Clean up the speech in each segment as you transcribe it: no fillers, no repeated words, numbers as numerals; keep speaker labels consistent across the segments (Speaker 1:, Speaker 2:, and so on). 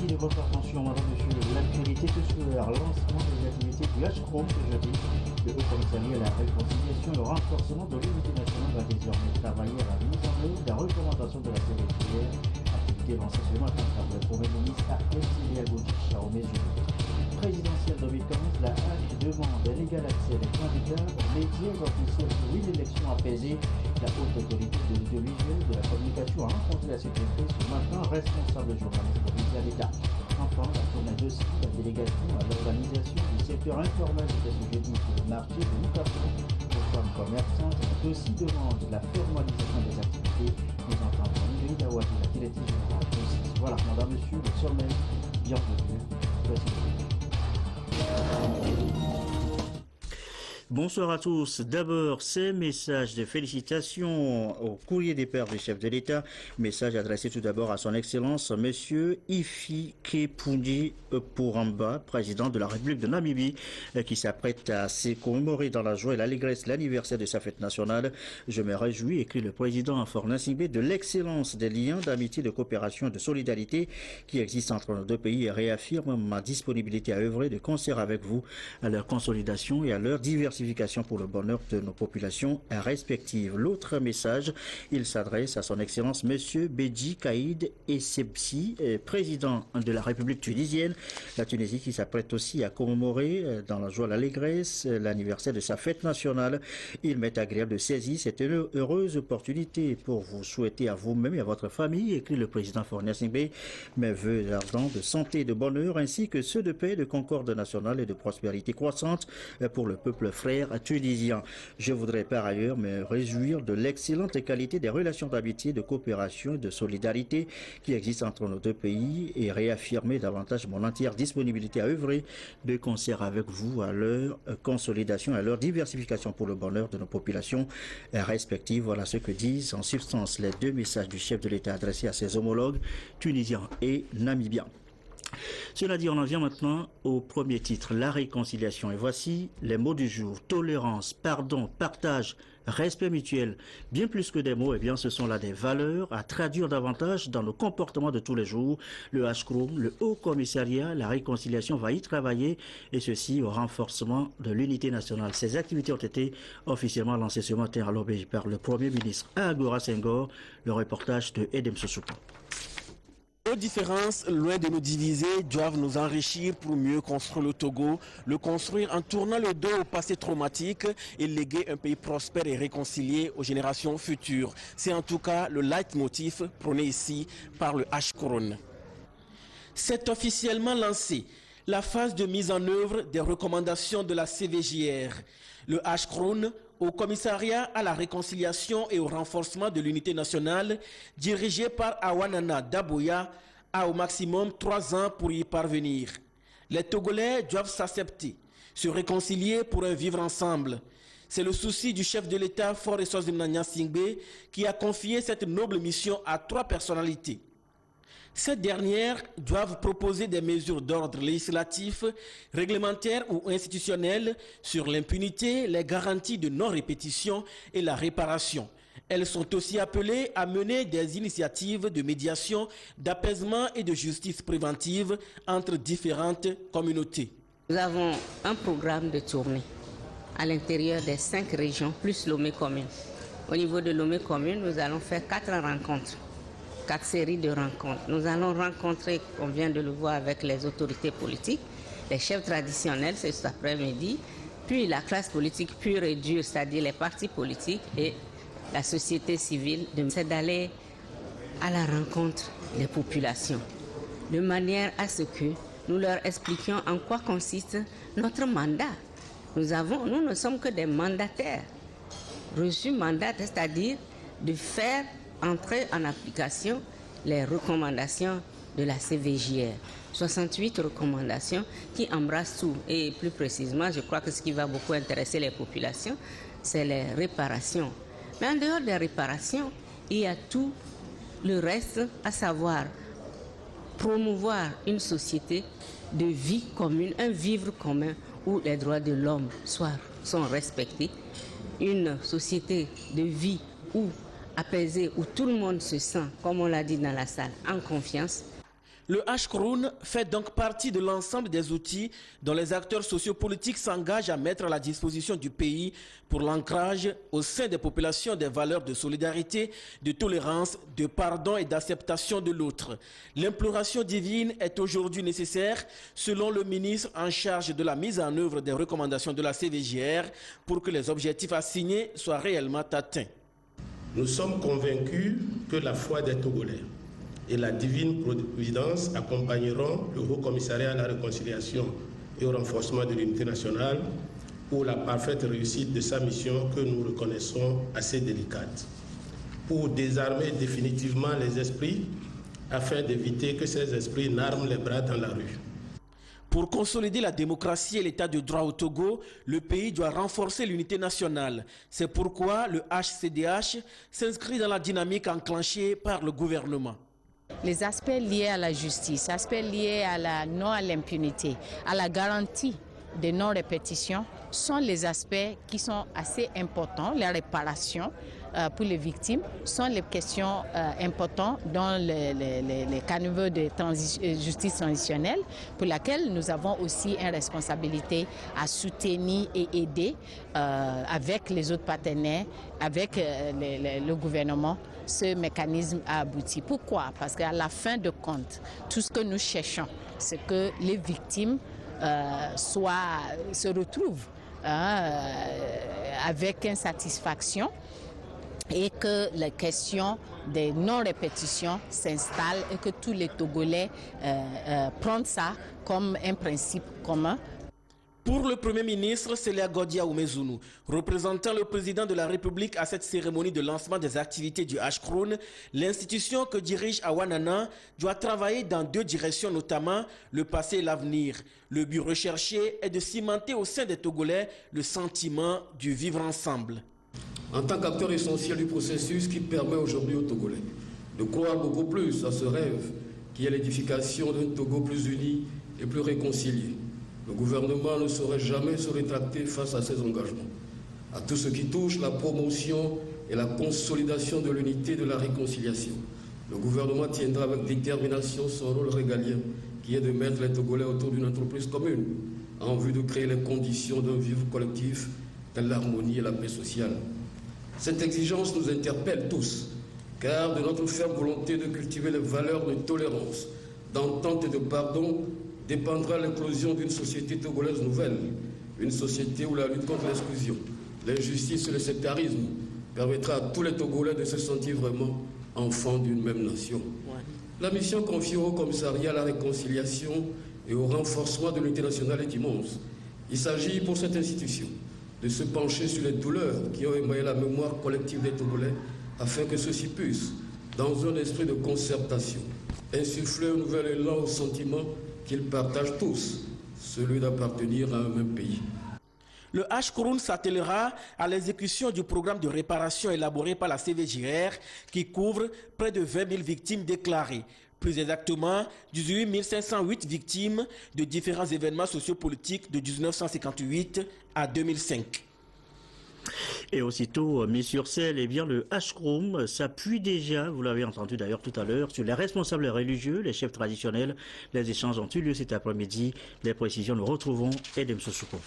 Speaker 1: Merci de votre attention, madame, monsieur. L'actualité ce soir, lancement des activités du H-Chrome ce jeudi. Le Haut Commissariat à la réconciliation et le renforcement de l'unité nationale va désormais travailler à la mise en œuvre des recommandations de la CVJR. Activité lancée ce matin par le Premier ministre Arkel Siliagoudji au mesure présidentielle 2015. La Hache demande l'égal accès des candidats aux médias officiels pour une élection apaisée. La haute autorité de l'audiovisuel de la communication a rencontré la CPP ce matin, responsable journaliste de médias d'État. Enfin, la tournée de ski, la délégation à l'organisation du secteur informel de ce jeudi sur le marché de Lucafon aux femmes commerçantes, mais aussi demande la formalisation des activités. Nous entendons Ingrid Awadi, la directrice générale de CIS. Voilà, madame, monsieur, le sommet, bienvenue.
Speaker 2: Bonsoir à tous. D'abord, ces messages de félicitations au courrier des pères du chef de l'État. Message adressé tout d'abord à son Excellence, Monsieur Hifikepunye Pohamba, président de la République de Namibie, qui s'apprête à se commémorer dans la joie et l'allégresse l'anniversaire de sa fête nationale. Je me réjouis, écrit le président Faure Gnassingbe, de l'excellence des liens d'amitié, de coopération et de solidarité qui existent entre nos deux pays et réaffirme ma disponibilité à œuvrer de concert avec vous à leur consolidation et à leur diversification pour le bonheur de nos populations respectives. L'autre message, il s'adresse à son Excellence Monsieur Beji Caïd Essebsi, président de la République tunisienne. La Tunisie qui s'apprête aussi à commémorer dans la joie et l'allégresse l'anniversaire de sa fête nationale. Il m'est agréable de saisir cette heureuse opportunité pour vous souhaiter à vous-même et à votre famille, écrit le président Faure Gnassingbe, mes vœux ardents de santé et de bonheur ainsi que ceux de paix, de concorde nationale et de prospérité croissante pour le peuple frère tunisien. Je voudrais par ailleurs me réjouir de l'excellente qualité des relations d'amitié, de coopération et de solidarité qui existent entre nos deux pays et réaffirmer davantage mon entière disponibilité à œuvrer de concert avec vous à leur consolidation, à leur diversification pour le bonheur de nos populations respectives. Voilà ce que disent en substance les deux messages du chef de l'État adressés à ses homologues tunisiens et namibiens. Cela dit, on en vient maintenant au premier titre, la réconciliation. Et voici les mots du jour. Tolérance, pardon, partage, respect mutuel. Bien plus que des mots, eh bien, ce sont là des valeurs à traduire davantage dans nos comportements de tous les jours. Le HCROM, le Haut Commissariat, la réconciliation va y travailler et ceci au renforcement de l'unité nationale. Ces activités ont été officiellement lancées ce matin à l'Obéi par le Premier ministre à Agora Senghor. Le reportage de Edem Sossoupa.
Speaker 3: Nos différences, loin de nous diviser, doivent nous enrichir pour mieux construire le Togo, le construire en tournant le dos au passé traumatique et léguer un pays prospère et réconcilié aux générations futures. C'est en tout cas le leitmotiv prôné ici par le HCRON. C'est officiellement lancé la phase de mise en œuvre des recommandations de la CVJR. Le HCRON, au commissariat à la réconciliation et au renforcement de l'unité nationale, dirigé par Awanana Daboya, a au maximum 3 ans pour y parvenir. Les Togolais doivent s'accepter, se réconcilier pour un vivre ensemble. C'est le souci du chef de l'État, Faure Gnassingbe, qui a confié cette noble mission à 3 personnalités. Ces dernières doivent proposer des mesures d'ordre législatif, réglementaire ou institutionnel sur l'impunité, les garanties de non-répétition et la réparation. Elles sont aussi appelées à mener des initiatives de médiation, d'apaisement et de justice préventive entre différentes communautés.
Speaker 4: Nous avons un programme de tournée à l'intérieur des 5 régions, plus Lomé commune. Au niveau de Lomé commune, nous allons faire 4 rencontres. 4 séries de rencontres. Nous allons rencontrer, on vient de le voir avec les autorités politiques, les chefs traditionnels, c'est cet après-midi, puis la classe politique pure et dure, c'est-à-dire les partis politiques et la société civile. C'est d'aller à la rencontre des populations, de manière à ce que nous leur expliquions en quoi consiste notre mandat. Nous ne sommes que des mandataires, reçus mandat, c'est-à-dire de faire entrer en application les recommandations de la CVJR. 68 recommandations qui embrassent tout. Et plus précisément, je crois que ce qui va beaucoup intéresser les populations, c'est les réparations. Mais en dehors des réparations, il y a tout le reste, à savoir promouvoir une société de vie commune, un vivre commun où les droits de l'homme sont respectés, une société de vie apaisée, où tout le monde se sent, comme on l'a dit dans la salle, en confiance.
Speaker 3: Le Ashkroun fait donc partie de l'ensemble des outils dont les acteurs sociopolitiques s'engagent à mettre à la disposition du pays pour l'ancrage au sein des populations des valeurs de solidarité, de tolérance, de pardon et d'acceptation de l'autre. L'imploration divine est aujourd'hui nécessaire, selon le ministre en charge de la mise en œuvre des recommandations de la CVJR, pour que les objectifs assignés soient réellement atteints.
Speaker 5: Nous sommes convaincus que la foi des Togolais et la divine providence accompagneront le Haut Commissariat à la réconciliation et au renforcement de l'unité nationale pour la parfaite réussite de sa mission que nous reconnaissons assez délicate, pour désarmer définitivement les esprits afin d'éviter que ces esprits n'arment les bras dans la rue.
Speaker 3: Pour consolider la démocratie et l'état de droit au Togo, le pays doit renforcer l'unité nationale. C'est pourquoi le HCDH s'inscrit dans la dynamique enclenchée par le gouvernement.
Speaker 6: Les aspects liés à la justice, aspects liés à la non à l'impunité, à la garantie de non-répétition sont les aspects qui sont assez importants. La réparation pour les victimes sont les questions importantes dans les canevaux de justice transitionnelle pour laquelle nous avons aussi une responsabilité à soutenir et aider avec les autres partenaires, avec le gouvernement. Ce mécanisme a abouti. Pourquoi? Parce qu'à la fin de compte, tout ce que nous cherchons, c'est que les victimes se retrouvent avec une satisfaction et que la question des non-répétitions s'installe et que tous les Togolais prennent ça comme un principe commun.
Speaker 3: Pour le Premier ministre, Célia Godia Oumezounou, représentant le président de la République à cette cérémonie de lancement des activités du Ashkroun, l'institution que dirige Awanana doit travailler dans deux directions, notamment le passé et l'avenir. Le but recherché est de cimenter au sein des Togolais le sentiment du vivre ensemble.
Speaker 7: En tant qu'acteur essentiel du processus qui permet aujourd'hui aux Togolais de croire beaucoup plus à ce rêve qui est l'édification d'un Togo plus uni et plus réconcilié, le gouvernement ne saurait jamais se rétracter face à ses engagements. À tout ce qui touche la promotion et la consolidation de l'unité et de la réconciliation, le gouvernement tiendra avec détermination son rôle régalien, qui est de mettre les Togolais autour d'une entreprise commune, en vue de créer les conditions d'un vivre collectif dans l'harmonie et la paix sociale. Cette exigence nous interpelle tous, car de notre ferme volonté de cultiver les valeurs de tolérance, d'entente et de pardon, dépendra l'éclosion d'une société togolaise nouvelle, une société où la lutte contre l'exclusion, l'injustice et le sectarisme permettra à tous les Togolais de se sentir vraiment enfants d'une même nation. La mission confiée au Commissariat à la réconciliation et au renforcement de l'unité nationale est immense. Il s'agit pour cette institution de se pencher sur les douleurs qui ont émaillé la mémoire collective des Togolais afin que ceux-ci puissent, dans un esprit de concertation, insuffler un nouvel élan au sentiment qu'ils partagent tous, celui d'appartenir à un même pays.
Speaker 3: Le Ashkroun s'attellera à l'exécution du programme de réparation élaboré par la CVJR qui couvre près de 20 000 victimes déclarées. Plus exactement, 18 508 victimes de différents événements sociopolitiques de 1958 à 2005.
Speaker 2: Et aussitôt mis sur scène, eh bien, le Ashkroun s'appuie déjà, vous l'avez entendu d'ailleurs tout à l'heure, sur les responsables religieux, les chefs traditionnels. Les échanges ont eu lieu cet après-midi. Les précisions, nous retrouvons Edem Sossouko.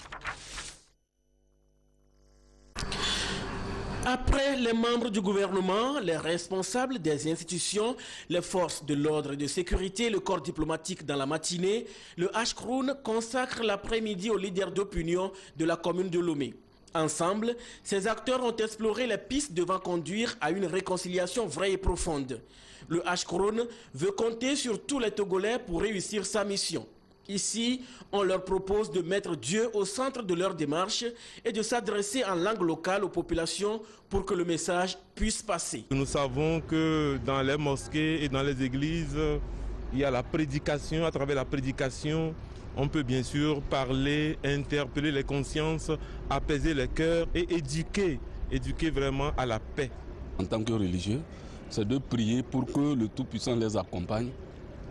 Speaker 3: Après les membres du gouvernement, les responsables des institutions, les forces de l'ordre et de sécurité, le corps diplomatique dans la matinée, le Ashkroun consacre l'après-midi aux leaders d'opinion de la commune de Lomé. Ensemble, ces acteurs ont exploré les pistes devant conduire à une réconciliation vraie et profonde. Le Ashkroun veut compter sur tous les Togolais pour réussir sa mission. Ici, on leur propose de mettre Dieu au centre de leur démarche et de s'adresser en langue locale aux populations pour que le message puisse passer.
Speaker 8: Nous savons que dans les mosquées et dans les églises, il y a la prédication. À travers la prédication, on peut bien sûr parler, interpeller les consciences, apaiser les cœurs et éduquer vraiment à la paix.
Speaker 9: En tant que religieux, c'est de prier pour que le Tout-Puissant les accompagne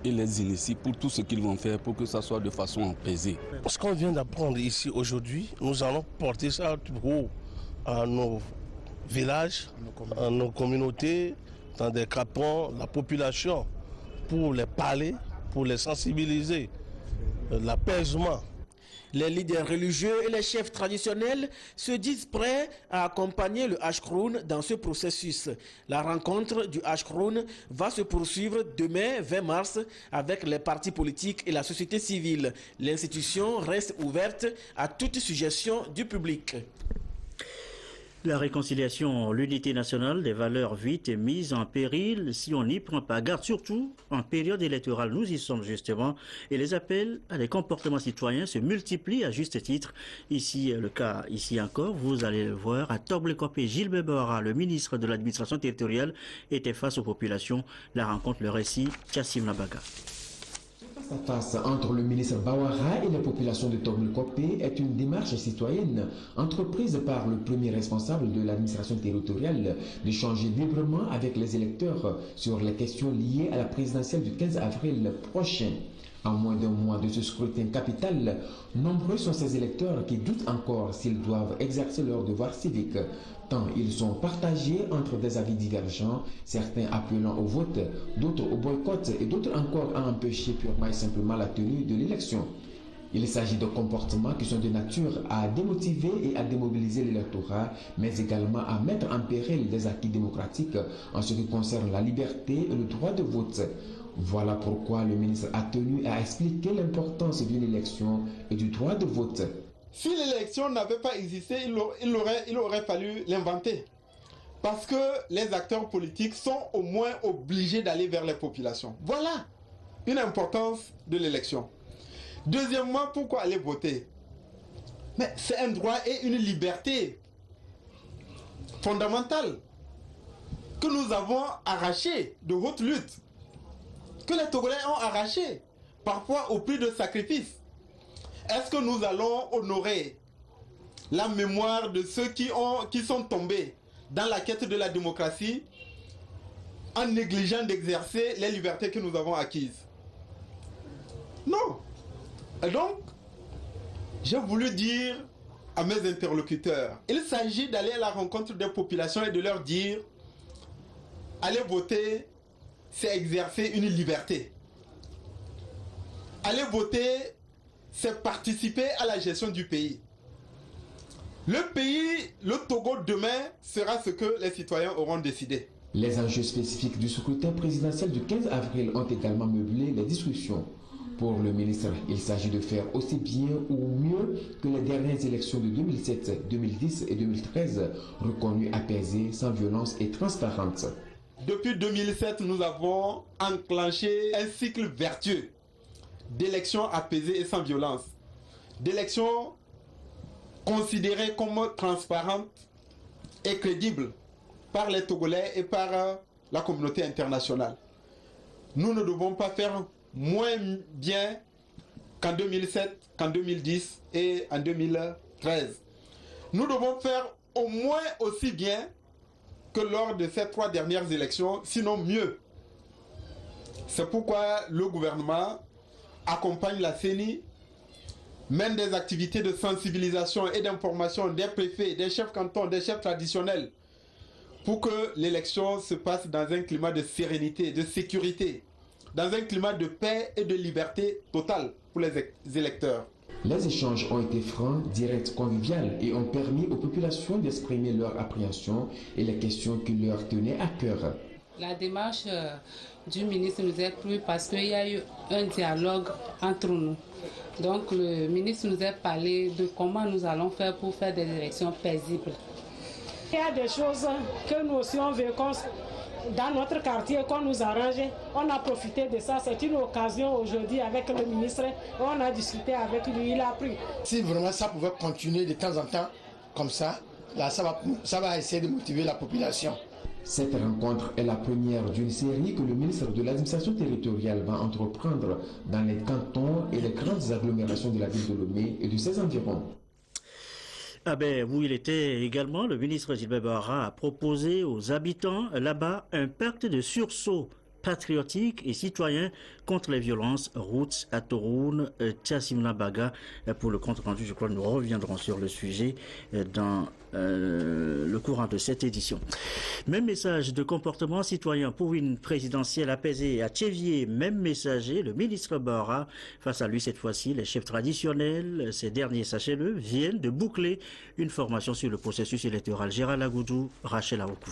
Speaker 9: et les initie pour tout ce qu'ils vont faire pour que ça soit de façon apaisée.
Speaker 10: Ce qu'on vient d'apprendre ici aujourd'hui, nous allons porter ça haut à nos villages, à nos communautés, dans des capons, la population, pour les parler, pour les sensibiliser, l'apaisement.
Speaker 3: Les leaders religieux et les chefs traditionnels se disent prêts à accompagner le Ashkroun dans ce processus. La rencontre du Ashkroun va se poursuivre demain 20 mars avec les partis politiques et la société civile. L'institution reste ouverte à toute suggestion du public.
Speaker 2: La réconciliation, l'unité nationale des valeurs vite est mise en péril si on n'y prend pas garde, surtout en période électorale. Nous y sommes justement et les appels à des comportements citoyens se multiplient à juste titre. Ici, le cas, ici encore, vous allez le voir, à Toblekopé, Gilbert Bahara, le ministre de l'administration territoriale, était face aux populations. La rencontre, le récit, Kassim Nabaga.
Speaker 11: Face entre le ministre Bawara et la population de Toblekopé est une démarche citoyenne entreprise par le premier responsable de l'administration territoriale d'échanger librement avec les électeurs sur les questions liées à la présidentielle du 15 avril prochain. En moins d'un mois de ce scrutin capital, nombreux sont ces électeurs qui doutent encore s'ils doivent exercer leur devoir civique, tant ils sont partagés entre des avis divergents, certains appelant au vote, d'autres au boycott et d'autres encore à empêcher purement et simplement la tenue de l'élection. Il s'agit de comportements qui sont de nature à démotiver et à démobiliser l'électorat, mais également à mettre en péril des acquis démocratiques en ce qui concerne la liberté et le droit de vote. Voilà pourquoi le ministre a tenu à expliquer l'importance d'une élection et du droit de vote.
Speaker 12: Si l'élection n'avait pas existé, il aurait fallu l'inventer. Parce que les acteurs politiques sont au moins obligés d'aller vers les populations. Voilà une importance de l'élection. Deuxièmement, pourquoi aller voter? Mais c'est un droit et une liberté fondamentale que nous avons arraché de haute lutte, que les Togolais ont arraché, parfois au prix de sacrifices. Est-ce que nous allons honorer la mémoire de ceux qui sont tombés dans la quête de la démocratie en négligeant d'exercer les libertés que nous avons acquises? Non. Et donc, j'ai voulu dire à mes interlocuteurs, il s'agit d'aller à la rencontre des populations et de leur dire, allez voter, c'est exercer une liberté. Aller voter, c'est participer à la gestion du pays. Le pays, le Togo demain, sera ce que les citoyens auront décidé.
Speaker 11: Les enjeux spécifiques du scrutin présidentiel du 15 avril ont également meublé les discussions. Pour le ministre, il s'agit de faire aussi bien ou mieux que les dernières élections de 2007, 2010 et 2013, reconnues apaisées, sans violence et transparentes.
Speaker 12: Depuis 2007, nous avons enclenché un cycle vertueux d'élections apaisées et sans violence, d'élections considérées comme transparentes et crédibles par les Togolais et par la communauté internationale. Nous ne devons pas faire moins bien qu'en 2007, qu'en 2010 et en 2013. Nous devons faire au moins aussi bien que lors de ces 3 dernières élections, sinon mieux. C'est pourquoi le gouvernement accompagne la CENI, mène des activités de sensibilisation et d'information des préfets, des chefs cantons, des chefs traditionnels, pour que l'élection se passe dans un climat de sérénité, de sécurité, dans un climat de paix et de liberté totale pour les électeurs.
Speaker 11: Les échanges ont été francs, directs, conviviaux et ont permis aux populations d'exprimer leur appréhension et les questions qui leur tenaient à cœur.
Speaker 13: La démarche du ministre nous a plu parce qu'il y a eu un dialogue entre nous. Donc le ministre nous a parlé de comment nous allons faire pour faire des élections paisibles.
Speaker 14: Il y a des choses que nous aussi on veut dans notre quartier qu'on nous arrange. On a profité de ça. C'est une occasion aujourd'hui avec le ministre. On a discuté avec lui, il a pris.
Speaker 15: Si vraiment ça pouvait continuer de temps en temps comme ça, là ça va essayer de motiver la population.
Speaker 11: Cette rencontre est la première d'une série que le ministre de l'administration territoriale va entreprendre dans les cantons et les grandes agglomérations de la ville de Lomé et de ses environs.
Speaker 2: Ah ben, où il était également, le ministre Gilbert Bahara a proposé aux habitants là-bas un pacte de sursaut patriotique et citoyen contre les violences, Roots à Toroun, Tchassimla Baga. Pour le compte rendu, je crois que nous reviendrons sur le sujet dans le courant de cette édition. Même message de comportement citoyen pour une présidentielle apaisée à Tchévier, même messager, le ministre Bawara. Face à lui, cette fois-ci, les chefs traditionnels, ces derniers, sachez-le, viennent de boucler une formation sur le processus électoral. Gérald Agoudou, Rachel Aokou.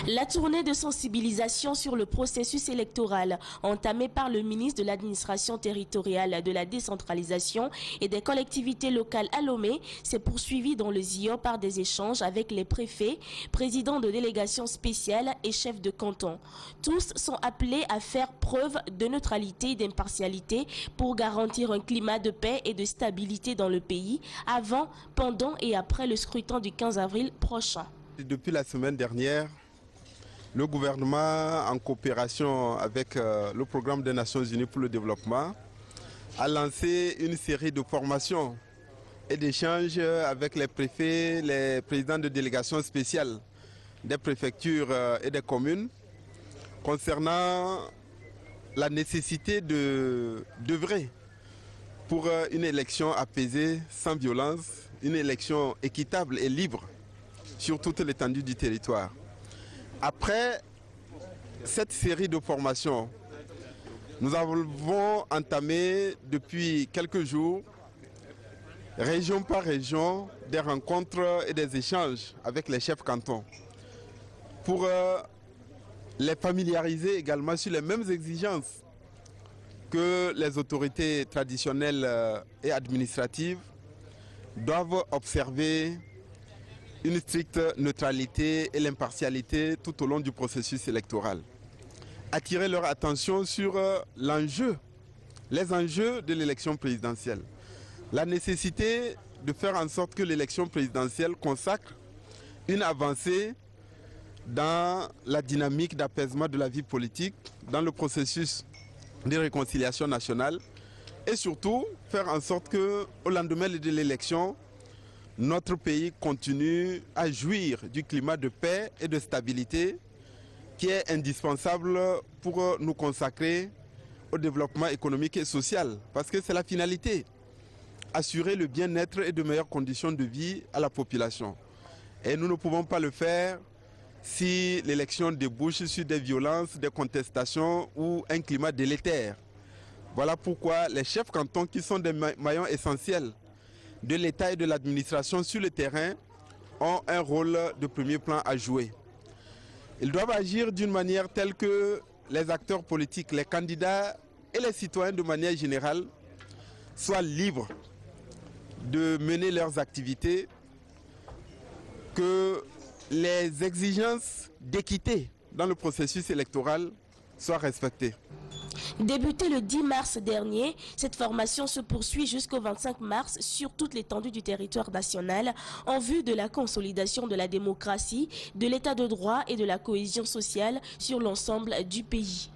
Speaker 16: La tournée de sensibilisation sur le processus électoral entamée par le ministre de l'administration territoriale, de la décentralisation et des collectivités locales à Lomé s'est poursuivie dans le ZIO par des échanges avec les préfets, présidents de délégations spéciales et chefs de canton. Tous sont appelés à faire preuve de neutralité et d'impartialité pour garantir un climat de paix et de stabilité dans le pays avant, pendant et après le scrutin du 15 avril prochain.
Speaker 12: Depuis la semaine dernière, le gouvernement, en coopération avec le programme des Nations Unies pour le développement, a lancé une série de formations et d'échanges avec les préfets, les présidents de délégations spéciales des préfectures et des communes concernant la nécessité d'œuvrer pour une élection apaisée, sans violence, une élection équitable et libre sur toute l'étendue du territoire. Après cette série de formations, nous avons entamé depuis quelques jours, région par région, des rencontres et des échanges avec les chefs cantons pour les familiariser également sur les mêmes exigences que les autorités traditionnelles et administratives doivent observer une stricte neutralité et l'impartialité tout au long du processus électoral. Attirer leur attention sur les enjeux de l'élection présidentielle. La nécessité de faire en sorte que l'élection présidentielle consacre une avancée dans la dynamique d'apaisement de la vie politique, dans le processus de réconciliation nationale et surtout faire en sorte qu'au lendemain de l'élection, notre pays continue à jouir du climat de paix et de stabilité qui est indispensable pour nous consacrer au développement économique et social. Parce que c'est la finalité, assurer le bien-être et de meilleures conditions de vie à la population. Et nous ne pouvons pas le faire si l'élection débouche sur des violences, des contestations ou un climat délétère. Voilà pourquoi les chefs cantons, qui sont des maillons essentiels de l'État et de l'administration sur le terrain, ont un rôle de premier plan à jouer. Ils doivent agir d'une manière telle que les acteurs politiques, les candidats et les citoyens de manière générale soient libres de mener leurs activités, que les exigences d'équité dans le processus électoral soient respectées.
Speaker 16: Débutée le 10 mars dernier, cette formation se poursuit jusqu'au 25 mars sur toute l'étendue du territoire national en vue de la consolidation de la démocratie, de l'état de droit et de la cohésion sociale sur l'ensemble du pays.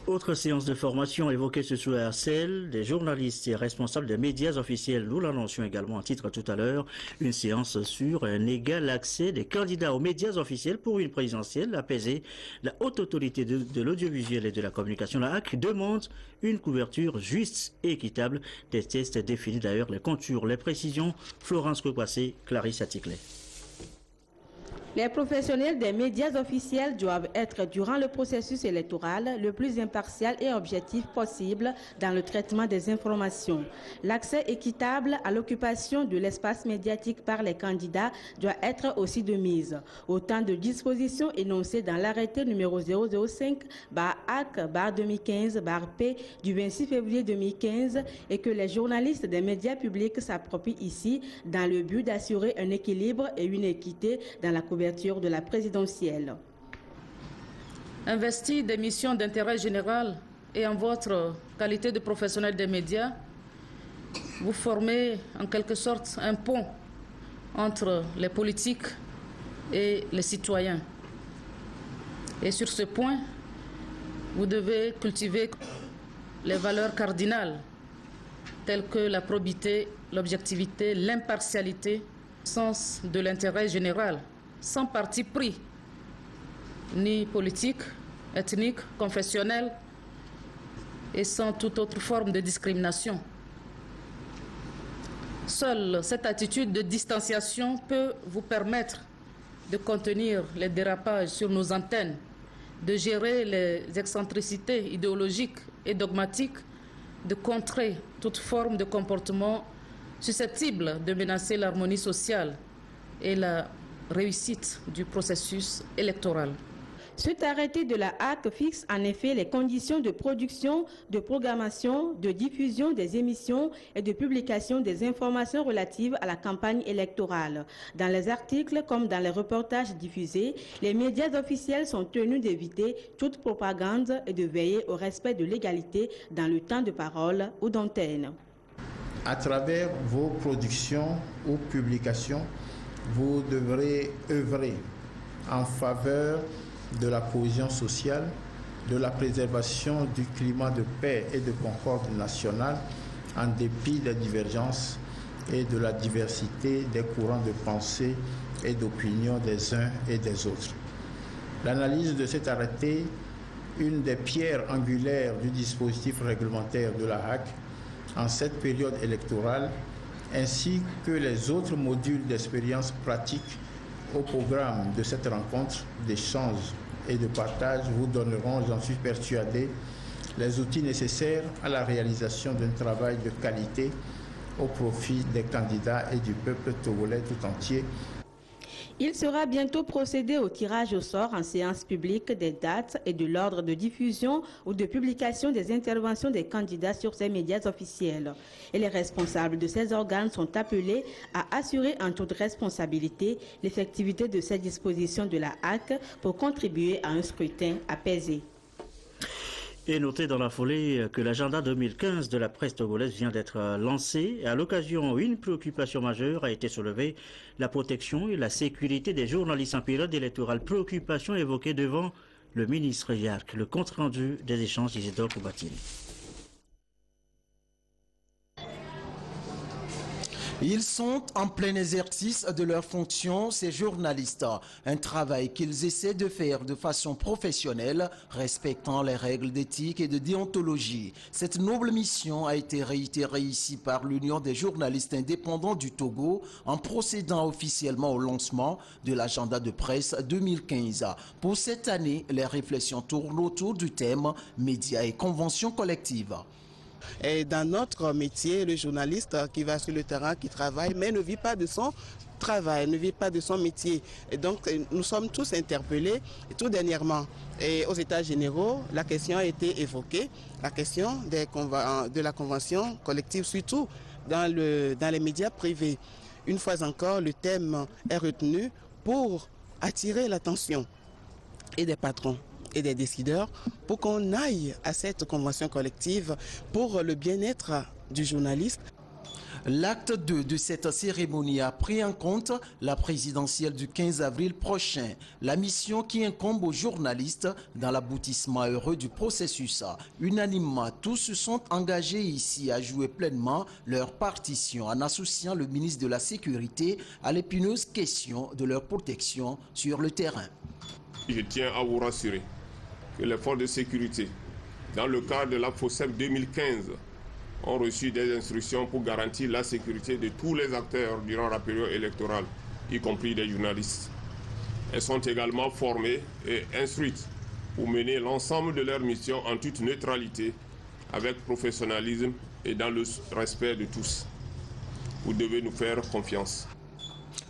Speaker 2: Autre séance de formation évoquée ce soir, celle des journalistes et responsables des médias officiels. Nous l'annoncions également en titre tout à l'heure. Une séance sur un égal accès des candidats aux médias officiels pour une présidentielle apaisée. La haute autorité de l'audiovisuel et de la communication, la HAC, demande une couverture juste et équitable. Des tests définissent d'ailleurs les contours, les précisions. Florence Kouassé, Clarisse Aticlé.
Speaker 17: Les professionnels des médias officiels doivent être, durant le processus électoral, le plus impartial et objectif possible dans le traitement des informations. L'accès équitable à l'occupation de l'espace médiatique par les candidats doit être aussi de mise. Autant de dispositions énoncées dans l'arrêté numéro 005/AC/2015/P du 26 février 2015 et que les journalistes des médias publics s'approprient ici dans le but d'assurer un équilibre et une équité dans la couverture de la présidentielle.
Speaker 18: Investi des missions d'intérêt général et en votre qualité de professionnel des médias, vous formez en quelque sorte un pont entre les politiques et les citoyens. Et sur ce point, vous devez cultiver les valeurs cardinales telles que la probité, l'objectivité, l'impartialité, le sens de l'intérêt général sans parti pris, ni politique, ethnique, confessionnel, et sans toute autre forme de discrimination. Seule cette attitude de distanciation peut vous permettre de contenir les dérapages sur nos antennes, de gérer les excentricités idéologiques et dogmatiques, de contrer toute forme de comportement susceptible de menacer l'harmonie sociale et la réussite du processus électoral.
Speaker 17: Cet arrêté de la HAC fixe en effet les conditions de production, de programmation, de diffusion des émissions et de publication des informations relatives à la campagne électorale. Dans les articles comme dans les reportages diffusés, les médias officiels sont tenus d'éviter toute propagande et de veiller au respect de l'égalité dans le temps de parole ou d'antenne.
Speaker 19: À travers vos productions ou publications, vous devrez œuvrer en faveur de la cohésion sociale, de la préservation du climat de paix et de concorde nationale, en dépit des divergences et de la diversité des courants de pensée et d'opinion des uns et des autres. L'analyse de cet arrêté, une des pierres angulaires du dispositif réglementaire de la HAC, en cette période électorale, ainsi que les autres modules d'expérience pratique au programme de cette rencontre d'échange et de partage vous donneront, j'en suis persuadé, les outils nécessaires à la réalisation d'un travail de qualité au profit des candidats et du peuple togolais tout entier.
Speaker 17: Il sera bientôt procédé au tirage au sort en séance publique des dates et de l'ordre de diffusion ou de publication des interventions des candidats sur ces médias officiels. Et les responsables de ces organes sont appelés à assurer en toute responsabilité l'effectivité de ces dispositions de la HAC pour contribuer à un scrutin apaisé.
Speaker 2: Et notez dans la foulée que l'agenda 2015 de la presse togolaise vient d'être lancé. À l'occasion, une préoccupation majeure a été soulevée, la protection et la sécurité des journalistes en période électorale. Préoccupation évoquée devant le ministre Yark. Le compte-rendu des échanges d'Isidore Koubatine.
Speaker 20: Ils sont en plein exercice de leur fonction, ces journalistes. Un travail qu'ils essaient de faire de façon professionnelle, respectant les règles d'éthique et de déontologie. Cette noble mission a été réitérée ici par l'Union des journalistes indépendants du Togo en procédant officiellement au lancement de l'agenda de presse 2015. Pour cette année, les réflexions tournent autour du thème médias et conventions collectives.
Speaker 21: Et dans notre métier, le journaliste qui va sur le terrain, qui travaille, mais ne vit pas de son travail, ne vit pas de son métier. Et donc, nous sommes tous interpellés. Et tout dernièrement, et aux États généraux, la question a été évoquée, la question de la convention collective, surtout dans les médias privés. Une fois encore, le thème est retenu pour attirer l'attention et des patrons et des décideurs pour qu'on aille à cette convention collective pour le bien-être du journaliste.
Speaker 20: L'acte 2 de cette cérémonie a pris en compte la présidentielle du 15 avril prochain, la mission qui incombe aux journalistes dans l'aboutissement heureux du processus. Unanimement, tous se sont engagés ici à jouer pleinement leur partition en associant le ministre de la Sécurité à l'épineuse question de leur protection sur le terrain.
Speaker 22: Je tiens à vous rassurer que les forces de sécurité, dans le cadre de la FOSEP 2015, ont reçu des instructions pour garantir la sécurité de tous les acteurs durant la période électorale, y compris des journalistes. Elles sont également formées et instruites pour mener l'ensemble de leurs missions en toute neutralité, avec professionnalisme et dans le respect de tous. Vous devez nous faire confiance.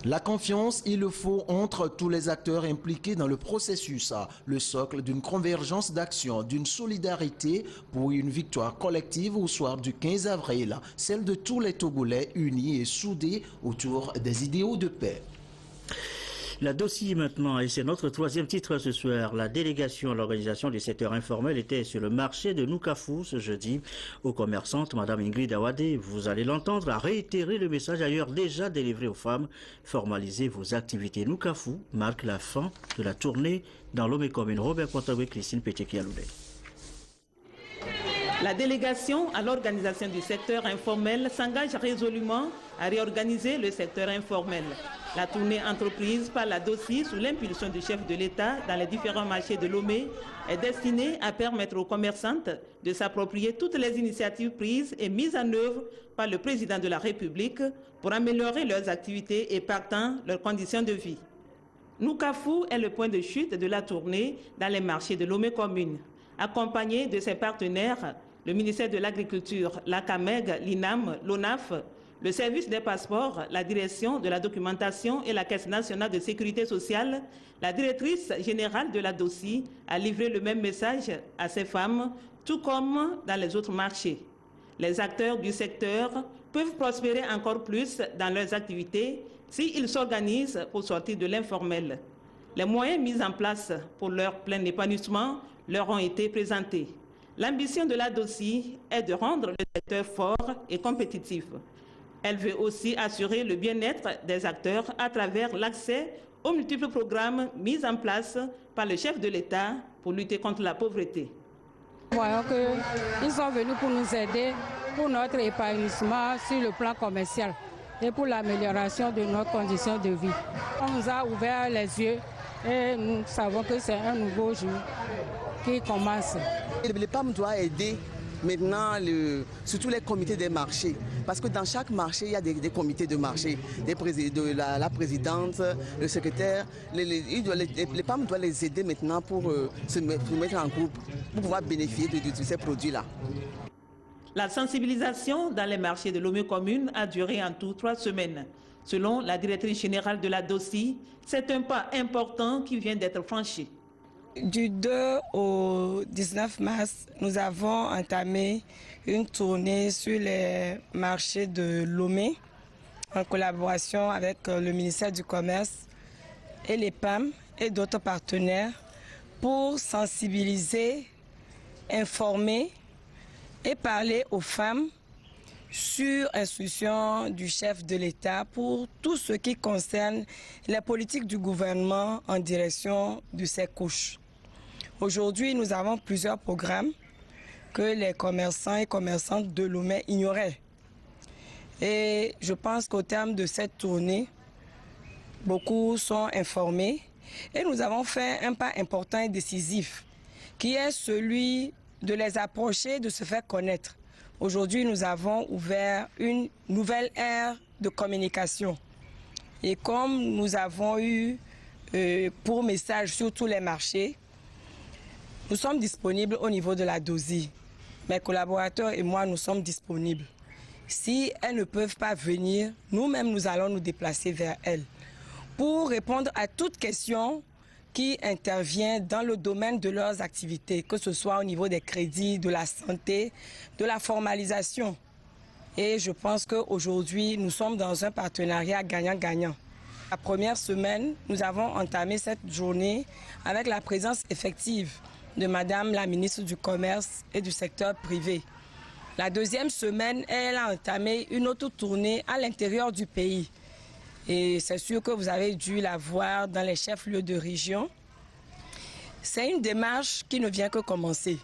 Speaker 20: La confiance, il le faut entre tous les acteurs impliqués dans le processus, le socle d'une convergence d'action, d'une solidarité pour une victoire collective au soir du 15 avril, celle de tous les Togolais unis et soudés autour des idéaux de paix.
Speaker 2: La dossier maintenant, et c'est notre troisième titre ce soir. La délégation à l'organisation du secteur informel était sur le marché de Noukafou ce jeudi. Aux commerçantes, Mme Ingrid Awadé, vous allez l'entendre, a réitéré le message ailleurs déjà délivré aux femmes. Formalisez vos activités. Noukafou marque la fin de la tournée dans Lomé commune. Robert Pontagoué, Christine Pété-Kialoulé.
Speaker 23: La délégation à l'organisation du secteur informel s'engage résolument à réorganiser le secteur informel.
Speaker 1: La tournée entreprise par la DOCI sous l'impulsion du chef de l'État dans les différents marchés de Lomé est destinée à permettre aux commerçantes de s'approprier toutes les initiatives prises et mises en œuvre par le président de la République pour améliorer leurs activités et partant leurs conditions de vie. Noukafou est le point de chute de la tournée dans les marchés de Lomé commune. Accompagné de ses partenaires, le ministère de l'Agriculture, la CAMEG, l'INAM, l'ONAF, le service des passeports, la direction de la documentation et la Caisse nationale de sécurité sociale, la directrice générale de la DOCI a livré le même message à ces femmes, tout comme dans les autres marchés. Les acteurs du secteur peuvent prospérer encore plus dans leurs activités s'ils s'organisent pour sortir de l'informel. Les moyens mis en place pour leur plein épanouissement leur ont été présentés. L'ambition de la DOCI est de rendre le secteur fort et compétitif. Elle veut aussi assurer le bien-être des acteurs à travers l'accès aux multiples programmes mis en place par le chef de l'État pour lutter contre la pauvreté.
Speaker 4: Voyons qu'ils sont venus pour nous aider pour notre épanouissement sur le plan commercial et pour l'amélioration de nos conditions de vie. On nous a ouvert les yeux et nous savons que c'est un nouveau jour qui commence.
Speaker 23: Le PAM doit aider maintenant surtout les comités des marchés, parce que dans chaque marché, il y a des comités de marché, la présidente, le secrétaire. Les PAM doivent les aider maintenant pour se mettre en groupe, pour pouvoir bénéficier de ces produits-là.
Speaker 1: La sensibilisation dans les marchés de Lomé commune a duré en tout 3 semaines. Selon la directrice générale de la DOCI, c'est un pas important qui vient d'être franchi.
Speaker 24: Du 2 au 19 mars, nous avons entamé une tournée sur les marchés de Lomé en collaboration avec le ministère du Commerce et les PAM et d'autres partenaires pour sensibiliser, informer et parler aux femmes sur instruction du chef de l'État pour tout ce qui concerne les politiques du gouvernement en direction de ces couches. Aujourd'hui, nous avons plusieurs programmes que les commerçants et commerçantes de Lomé ignoraient. Et je pense qu'au terme de cette tournée, beaucoup sont informés et nous avons fait un pas important et décisif qui est celui de les approcher, de se faire connaître. Aujourd'hui, nous avons ouvert une nouvelle ère de communication. Et comme nous avons eu pour message sur tous les marchés, nous sommes disponibles au niveau de la DOCI. Mes collaborateurs et moi, nous sommes disponibles. Si elles ne peuvent pas venir, nous-mêmes, nous allons nous déplacer vers elles pour répondre à toute question qui intervient dans le domaine de leurs activités, que ce soit au niveau des crédits, de la santé, de la formalisation. Et je pense qu'aujourd'hui, nous sommes dans un partenariat gagnant-gagnant. La première semaine, nous avons entamé cette journée avec la présence effective de Madame la ministre du Commerce et du secteur privé. La deuxième semaine, elle a entamé une autre tournée à l'intérieur du pays. Et c'est sûr que vous avez dû la voir dans les chefs-lieux de région. C'est une démarche qui ne vient que commencer.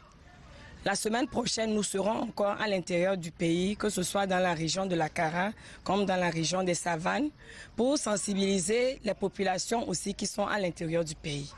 Speaker 24: La semaine prochaine, nous serons encore à l'intérieur du pays, que ce soit dans la région de la Kara, comme dans la région des Savanes, pour sensibiliser les populations aussi qui sont à l'intérieur du pays.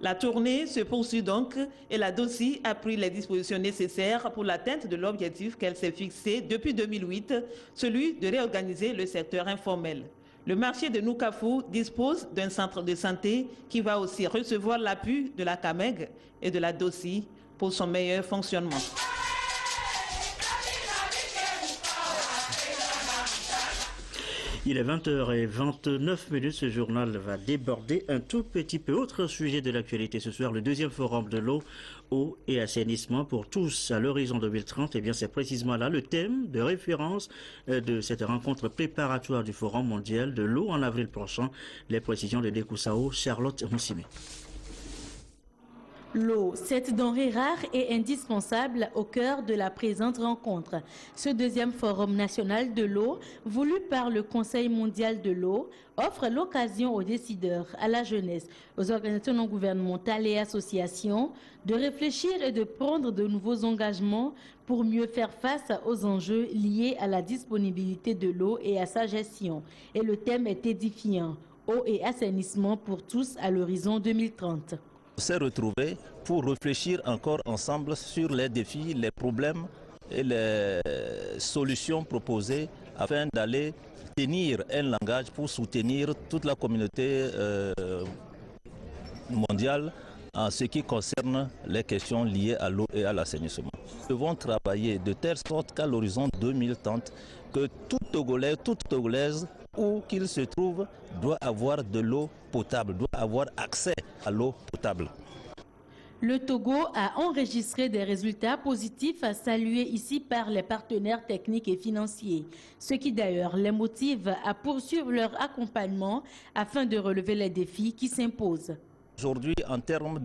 Speaker 1: La tournée se poursuit donc et la DOCI a pris les dispositions nécessaires pour l'atteinte de l'objectif qu'elle s'est fixé depuis 2008, celui de réorganiser le secteur informel. Le marché de Noukafou dispose d'un centre de santé qui va aussi recevoir l'appui de la CAMEG et de la DOCI pour son meilleur fonctionnement.
Speaker 2: Il est 20h29, ce journal va déborder un tout petit peu. Autre sujet de l'actualité ce soir, le deuxième forum de l'eau, eau et assainissement pour tous à l'horizon 2030. Eh bien, c'est précisément là le thème de référence de cette rencontre préparatoire du Forum mondial de l'eau en avril prochain. Les précisions de Dekoussao, Charlotte Moussime.
Speaker 17: L'eau, cette denrée rare et indispensable au cœur de la présente rencontre. Ce deuxième forum national de l'eau, voulu par le Conseil mondial de l'eau, offre l'occasion aux décideurs, à la jeunesse, aux organisations non gouvernementales et associations de réfléchir et de prendre de nouveaux engagements pour mieux faire face aux enjeux liés à la disponibilité de l'eau et à sa gestion. Et le thème est édifiant, eau et assainissement pour tous à l'horizon 2030.
Speaker 5: On s'est retrouvés pour réfléchir encore ensemble sur les défis, les problèmes et les solutions proposées afin d'aller tenir un langage pour soutenir toute la communauté mondiale en ce qui concerne les questions liées à l'eau et à l'assainissement. Nous devons travailler de telle sorte qu'à l'horizon 2030, que tout Togolais, toute Togolaise, où qu'il se trouve, doit avoir de l'eau potable, doit avoir accès à l'eau potable.
Speaker 17: Le Togo a enregistré des résultats positifs salués ici par les partenaires techniques et financiers, ce qui d'ailleurs les motive à poursuivre leur accompagnement afin de relever les défis qui s'imposent.
Speaker 5: Aujourd'hui, en termes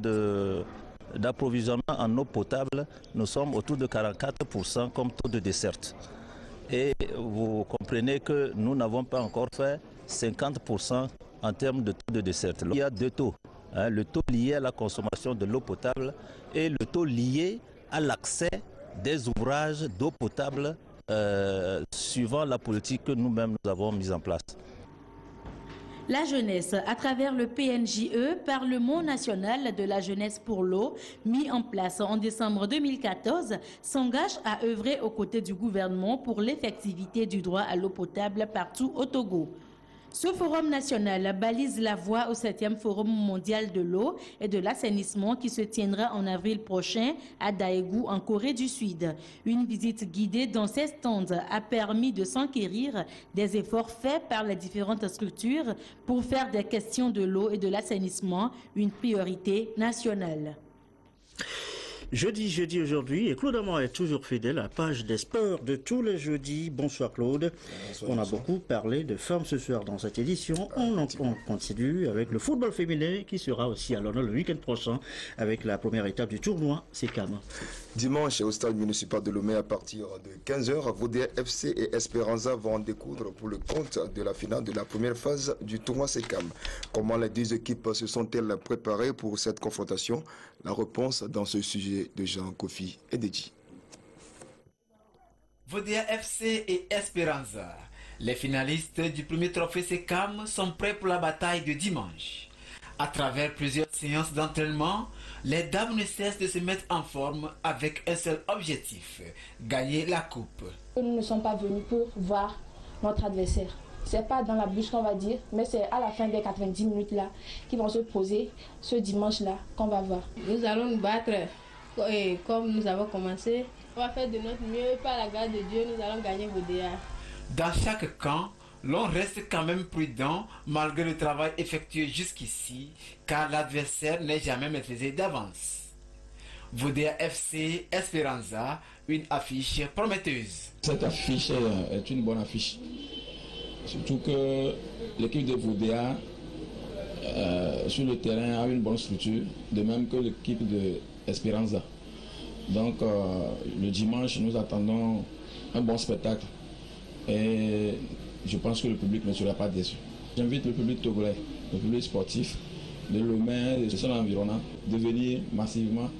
Speaker 5: d'approvisionnement en eau potable, nous sommes autour de 44% comme taux de desserte. Et vous comprenez que nous n'avons pas encore fait 50% en termes de taux de desserte. Il y a deux taux, le taux lié à la consommation de l'eau potable et le taux lié à l'accès des ouvrages d'eau potable suivant la politique que nous-mêmes nous avons mise en place.
Speaker 17: La jeunesse, à travers le PNJE, Parlement national de la jeunesse pour l'eau, mis en place en décembre 2014, s'engage à œuvrer aux côtés du gouvernement pour l'effectivité du droit à l'eau potable partout au Togo. Ce forum national balise la voie au 7e forum mondial de l'eau et de l'assainissement qui se tiendra en avril prochain à Daegu en Corée du Sud. Une visite guidée dans ces stands a permis de s'enquérir des efforts faits par les différentes structures pour faire des questions de l'eau et de l'assainissement une priorité nationale.
Speaker 2: Jeudi aujourd'hui, et Claude Amand est toujours fidèle à la page des sports de tous les jeudis. Bonsoir Claude. On a beaucoup parlé de femmes ce soir dans cette édition. On continue avec le football féminin qui sera aussi à l'honneur le week-end prochain avec la première étape du tournoi SECAM.
Speaker 6: Dimanche, au stade municipal de Lomé à partir de 15h, Vaudéa FC et Esperanza vont en découdre pour le compte de la finale de la première phase du tournoi SECAM. Comment les deux équipes se sont-elles préparées pour cette confrontation? La réponse dans ce sujet de Jean, Kofi et Deji.
Speaker 7: Vaudéa FC et Esperanza, les finalistes du premier trophée SECAM, sont prêts pour la bataille de dimanche. À travers plusieurs séances d'entraînement, les dames ne cessent de se mettre en forme avec un seul objectif, gagner la coupe.
Speaker 8: Nous ne sommes pas venus pour voir notre adversaire. C'est pas dans la bouche qu'on va dire, mais c'est à la fin des 90 minutes là qui vont se poser ce dimanche là qu'on va voir.
Speaker 25: Nous allons nous battre et comme nous avons commencé. On va faire de notre mieux, par la grâce de Dieu, nous allons gagner Vaudéa.
Speaker 7: Dans chaque camp, l'on reste quand même prudent malgré le travail effectué jusqu'ici, car l'adversaire n'est jamais maîtrisé d'avance. Vaudéa FC Esperanza, une affiche prometteuse.
Speaker 26: Cette affiche est une bonne affiche. Surtout que l'équipe de Vaudéa sur le terrain a une bonne structure, de même que l'équipe de Esperanza. Donc le dimanche, nous attendons un bon spectacle. Et je pense que le public ne sera pas déçu. J'invite le public togolais, le public sportif de Lomé et de son environnement de venir massivement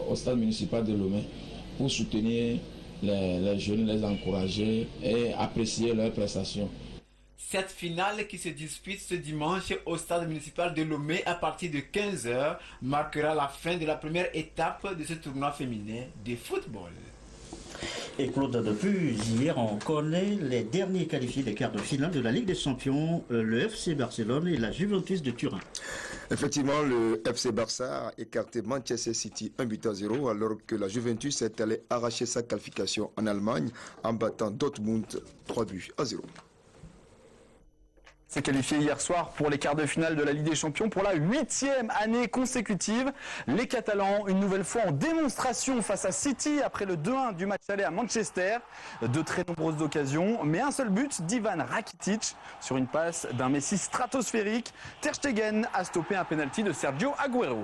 Speaker 26: au stade municipal de Lomé pour soutenir les jeunes, les encourager et apprécier leurs prestations.
Speaker 7: Cette finale qui se dispute ce dimanche au stade municipal de Lomé à partir de 15h marquera la fin de la première étape de ce tournoi féminin de football.
Speaker 2: Et Claude, depuis hier, on connaît les derniers qualifiés des quarts de finale de la Ligue des Champions, le FC Barcelone et la Juventus de Turin.
Speaker 6: Effectivement, le FC Barça a écarté Manchester City 1-0 alors que la Juventus est allée arracher sa qualification en Allemagne en battant Dortmund 3-0.
Speaker 27: s'est qualifié hier soir pour les quarts de finale de la Ligue des Champions pour la 8e année consécutive. Les Catalans, une nouvelle fois en démonstration face à City après le 2-1 du match aller à Manchester. De très nombreuses occasions, mais un seul but d'Ivan Rakitic sur une passe d'un Messi stratosphérique. Ter Stegen a stoppé un penalty de Sergio Agüero.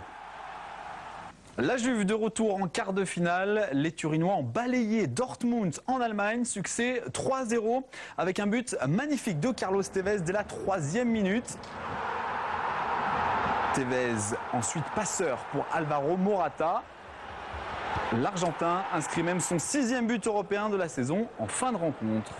Speaker 27: La Juve de retour en quart de finale. Les Turinois ont balayé Dortmund en Allemagne. Succès 3-0 avec un but magnifique de Carlos Tevez dès la 3e minute. Tevez, ensuite passeur pour Alvaro Morata. L'Argentin inscrit même son 6e but européen de la saison en fin de rencontre.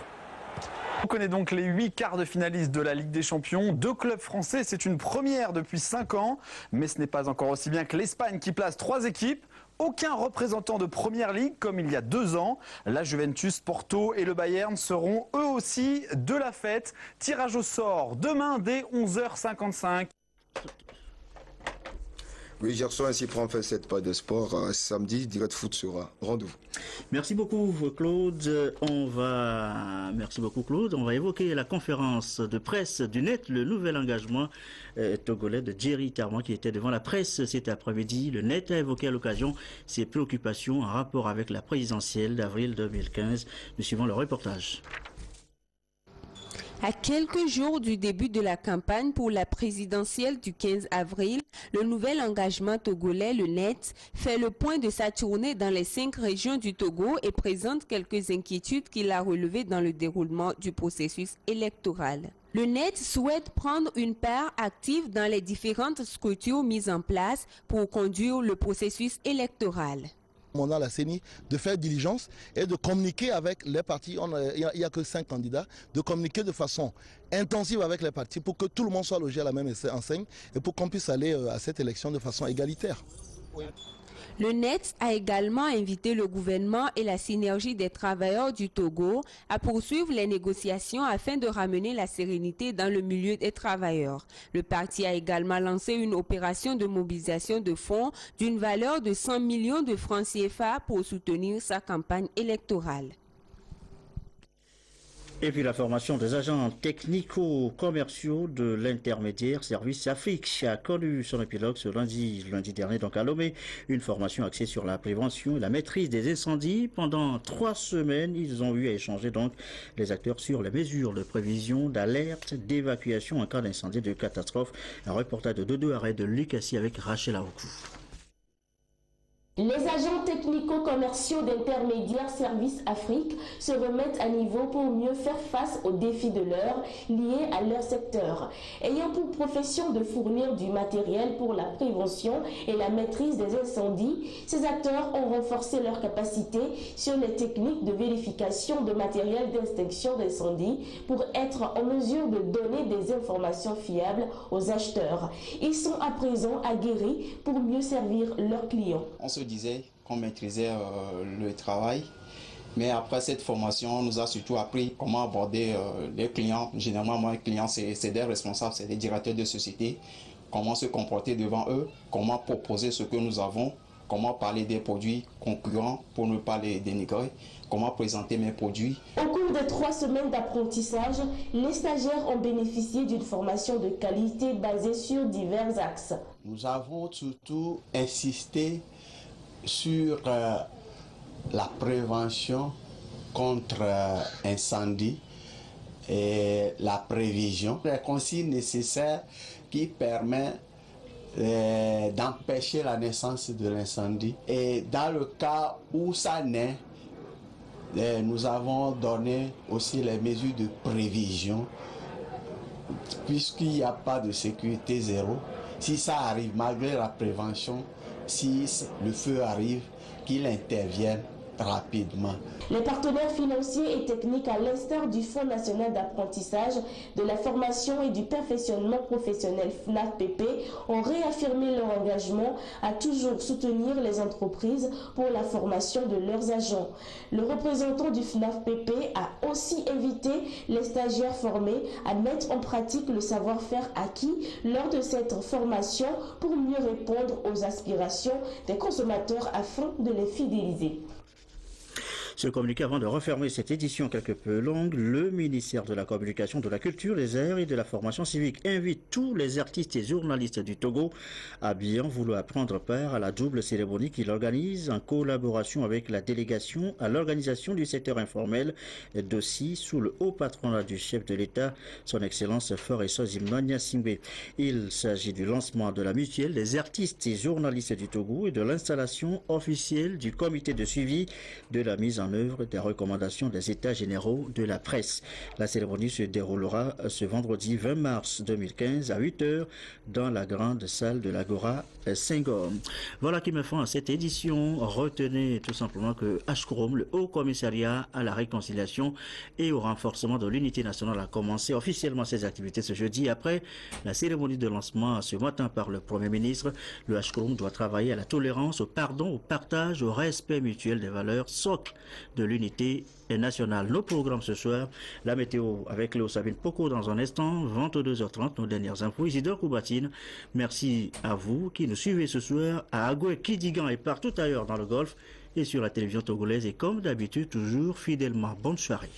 Speaker 27: On connaît donc les 8 quarts de finalistes de la Ligue des Champions. 2 clubs français, c'est une première depuis 5 ans. Mais ce n'est pas encore aussi bien que l'Espagne qui place 3 équipes. Aucun représentant de Première Ligue comme il y a 2 ans. La Juventus, Porto et le Bayern seront eux aussi de la fête. Tirage au sort demain dès 11h55.
Speaker 6: Oui, Gerson, ainsi prend fin cette page de sport. Samedi, Direct Foot sera rendez-vous.
Speaker 2: Merci beaucoup, Claude. Merci beaucoup, Claude. On va évoquer la conférence de presse du NET, le nouvel engagement togolais de Jerry Tarman qui était devant la presse cet après-midi. Le NET a évoqué à l'occasion ses préoccupations en rapport avec la présidentielle d'avril 2015. Nous suivons le reportage.
Speaker 3: À quelques jours du début de la campagne pour la présidentielle du 15 avril, le nouvel engagement togolais, le NET, fait le point de sa tournée dans les 5 régions du Togo et présente quelques inquiétudes qu'il a relevées dans le déroulement du processus électoral. Le NET souhaite prendre une part active dans les différentes structures mises en place pour conduire le processus électoral.
Speaker 9: On a la CENI de faire diligence et de communiquer avec les partis. Il n'y a que 5 candidats, de communiquer de façon intensive avec les partis pour que tout le monde soit logé à la même enseigne et pour qu'on puisse aller à cette élection de façon égalitaire. Oui.
Speaker 3: Le NET a également invité le gouvernement et la synergie des travailleurs du Togo à poursuivre les négociations afin de ramener la sérénité dans le milieu des travailleurs. Le parti a également lancé une opération de mobilisation de fonds d'une valeur de 100 millions de francs CFA pour soutenir sa campagne électorale.
Speaker 2: Et puis la formation des agents technico-commerciaux de l'intermédiaire Service Afrique a connu son épilogue ce lundi dernier, donc à Lomé. Une formation axée sur la prévention et la maîtrise des incendies. Pendant 3 semaines, ils ont eu à échanger donc les acteurs sur les mesures de prévision, d'alerte, d'évacuation en cas d'incendie, de catastrophe. Un reportage de Dodo Arrêt de Lucassi avec Rachel Aoukou.
Speaker 10: Les agents technico-commerciaux d'intermédiaire Service Afrique se remettent à niveau pour mieux faire face aux défis de l'heure liés à leur secteur. Ayant pour profession de fournir du matériel pour la prévention et la maîtrise des incendies, ces acteurs ont renforcé leurs capacités sur les techniques de vérification de matériel d'extinction d'incendie pour être en mesure de donner des informations fiables aux acheteurs. Ils sont à présent aguerris pour mieux servir leurs clients.
Speaker 11: On se disait qu'on maîtrisait le travail, mais après cette formation, on nous a surtout appris comment aborder les clients. Généralement, moi, les clients, c'est des responsables, c'est des directeurs de société, comment se comporter devant eux, comment proposer ce que nous avons, comment parler des produits concurrents pour ne pas les dénigrer, comment présenter mes produits.
Speaker 10: Au cours des 3 semaines d'apprentissage, les stagiaires ont bénéficié d'une formation de qualité basée sur divers axes.
Speaker 11: Nous avons surtout insisté sur la prévention contre incendie et la prévision, les consignes nécessaires qui permettent d'empêcher la naissance de l'incendie. Et dans le cas où ça naît, nous avons donné aussi les mesures de prévision, puisqu'il n'y a pas de sécurité zéro. Si ça arrive, malgré la prévention, si le feu arrive, qu'il intervienne rapidement.
Speaker 10: Les partenaires financiers et techniques, à l'instar du Fonds national d'apprentissage, de la formation et du perfectionnement professionnel FNAFPP, ont réaffirmé leur engagement à toujours soutenir les entreprises pour la formation de leurs agents. Le représentant du FNAFPP a aussi invité les stagiaires formés à mettre en pratique le savoir-faire acquis lors de cette formation pour mieux répondre aux aspirations des consommateurs afin de les fidéliser.
Speaker 2: Ce communiqué, avant de refermer cette édition quelque peu longue, le ministère de la Communication, de la Culture, des Arts et de la Formation civique invite tous les artistes et journalistes du Togo à bien vouloir prendre part à la double cérémonie qu'il organise en collaboration avec la délégation à l'organisation du secteur informel d'OSI sous le haut patronat du chef de l'État, son Excellence Foreso Zimnonia Singbe. Il s'agit du lancement de la mutuelle des artistes et journalistes du Togo et de l'installation officielle du comité de suivi de la mise en œuvre des recommandations des États généraux de la presse. La cérémonie se déroulera ce vendredi 20 mars 2015 à 8h dans la grande salle de l'Agora Senghor. Voilà qui me fait à cette édition. Retenez tout simplement que HCROM, le Haut Commissariat à la réconciliation et au renforcement de l'unité nationale, a commencé officiellement ses activités ce jeudi après la cérémonie de lancement ce matin par le Premier ministre. Le HCROM doit travailler à la tolérance, au pardon, au partage, au respect mutuel des valeurs socles de l'unité nationale. Nos programmes ce soir, la météo avec Léo Sabine Poko dans un instant, 22h30, nos dernières infos. Isidore Koubatine, merci à vous qui nous suivez ce soir à Agoué, Kidigan et partout ailleurs dans le Golfe et sur la télévision togolaise et comme d'habitude toujours fidèlement. Bonne soirée.